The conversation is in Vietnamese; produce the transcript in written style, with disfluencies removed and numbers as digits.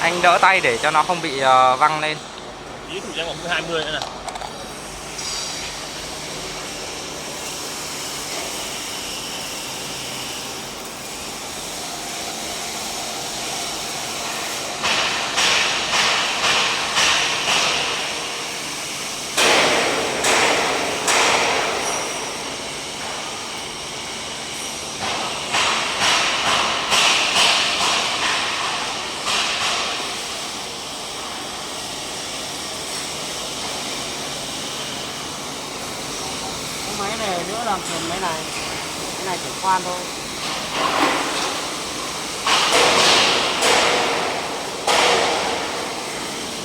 Anh đỡ tay để cho nó không bị văng lên. Tí thử cho em 20 nữa này. Cái máy này nữa làm phần máy này chỉ khoan thôi.